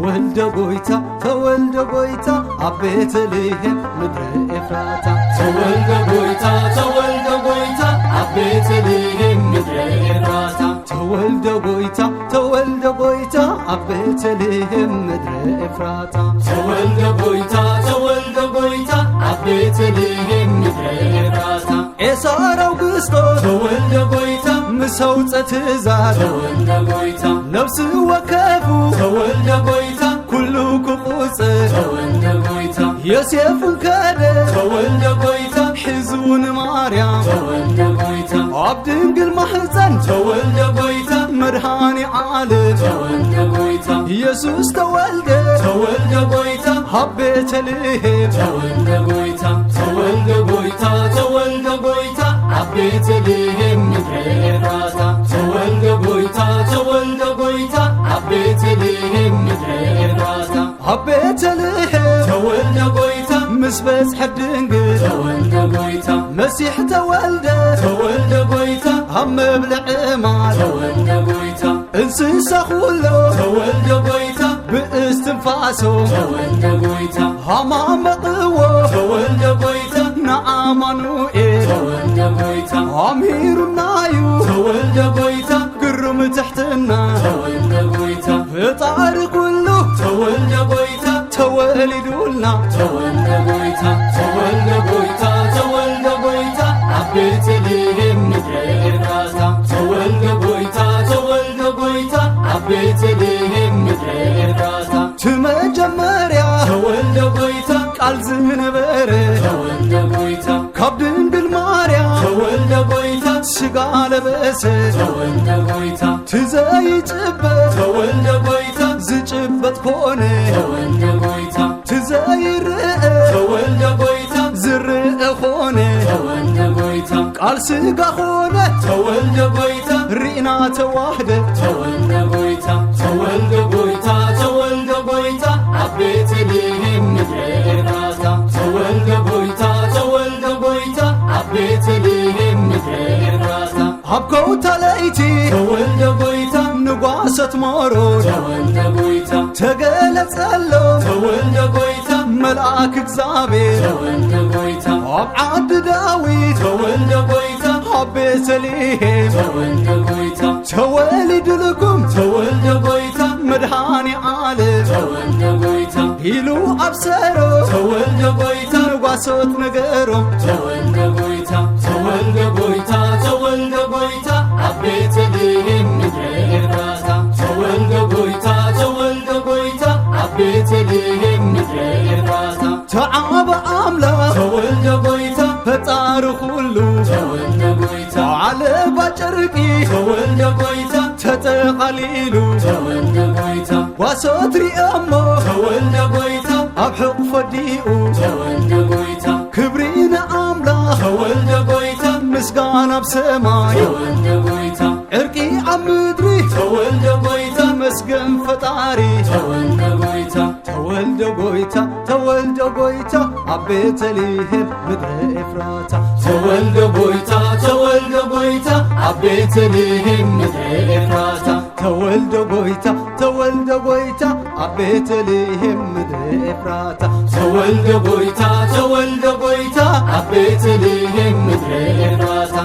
ተወልደ ጎይታ አቤተልሔም ምድረ ኤፍራታ ተወልደ ጎይታ አቤተልሔም ምድረ ኤፍራታ ተወልደ ጎይታ አቤተልሔም ምድረ ኤፍራታ ተወልደ ጎይታ አቤተልሔም ምድረ ኤፍራታ ኤሳር አውግስጦስ ተወልደ ጎይታ ምሰውፀት ትእዛዝ ተወልደ ጎይታ ነፍስ ወከፉ ተወልደ ጎይታ ኩሉ ክቁፅር ተወልደ ጎይታ ዮሴፍን ከደ ተወልደ ጎይታ ሕዝቡን ማርያም ተወልደ ጎይታ ኣብ ድንግል ማሕፀን ተወልደ ጎይታ መድኃኒ ዓለም ተወልደ ጎይታ ኢየሱስ ተወልደ ጎይታ ኣብ ቤተልሔም ተወልደ ጎይታ ኣብ ቤተልሔም ምድረ ኤፍራታ ተወልደ ጎይታ ኣብ ቤተልሔም ምድረ ኤፍራታ ኣብ ቤተልሔም ተወልደ ጎይታ ምስ በጽሐ ድንግል ተወልደ ጎይታ መሲሕ ተወልደ ጎይታ ኣብ መብልዕ ማል ተወልደ ጎይታ እንስሳ ኩሎ ተወልደ ጎይታ ብእስትንፋሶ ተወልደ ጎይታ ሃማመቕዎ ተወልደ ጎይታ ንኣማኑኤል ተወልደ ጎይታ ኣምሂሩናዩ ተወልደ ጎይታ ግሩም ትሕትና ተወልደ ጎይታ ፍጣሪ ኩሉ ተወልደ ጎይታ ተወሊዱልና ተወልደ ጎይታ ኣብ ቤተልሔም ምድረ ኤፍራታ ተወልደ ጎይታ ኣብ ቤተልሔም ምድረ ኤፍራታ ትመጀመርያ ተወልደ ጎይታ ቃል ዝነበረ ተወልደ ጎይታ ካብ ድንግል ማርያም ተወልደ ጎይታ ስጋ ለበሰ ተወልደ ጎይታ ትዘይጭበት ተወልደ ጎይታ ዝጭበት ኮነ ተወልደ ጎይታ ትዘይርአ ተወልደ ጎይታ ዝርአ ኮነ ተወልደ ጎይታ ቃል ስጋ ኮነ ተወልደ ጎይታ ርኢና ተዋህደ ተወልደ ጎይታ ኣብ ቤተልሔም ምድረ ኤፍራታ ተወልደ ጎይታ ኣብ ቤተልሔም ምድረ ኤፍራታ ኣብ ከውታ ለይቲ ተወልደ ጎይታ ንጓሰት ሞሮድ ተወልደ ጎይታ ተገለጸሎ ተወልደ ጎይታ መልአክ እግዚአብሔር ተወልደ ጎይታ ኣብ ዓዲ ዳዊት ተወልደ ጎይታ ኣብ ቤተልሔም ተወልደ ጎይታ ተወሊድልኩም ተወልደ ጎይታ መድኃኒ ዓለም ተወልደ ጎይታ ኢሉ ኣብሰሮ ተወልደ ጎይታ ንጓሶት ነገሮም ተወልደ ጎይታ ኣብ ቤተልሔም ምድረ ኤፍራታ ተወልደ ጎይታ ኣብ ቤተልሔም ምድረ ኤፍራታ ተዓበ ኣምላኽ ተወልደ ጎይታ ፈጣሪ ኩሉ ተወልደ ጎይታ ዓለባ ጨርቂ ተወልደ ጎይታ ተጠቓሊሉ ተወልደ ጎይታ ጓሶት ሪኦሞ ተወልደ ጎይታ ኣብ ሕቑፎ ዲኡ ተወልደ ጎይታ ክብሪ ንኣምላኽ ተወልደ ጎይታ ምስጋና ኣብ ሰማይ ተወልደ ጎይታ ዕርቂ ኣብ ምድሪ ተወልደ ጎይታ መስገን ፈጣሪ ተወልደ ጎይታ ተወልደ ጎይታ ኣብ ቤተልሔም ምድረ ኤፍራታ ተወልደ ጎይታ ኣብ ቤተልሔም ምድረ ኤፍራታ ተወልደ ጎይታ ኣብ ቤተልሔም ምድረ ኤፍራታ ተወልደ ጎይታ ኣብ ቤተልሔም ምድረ ኤፍራታ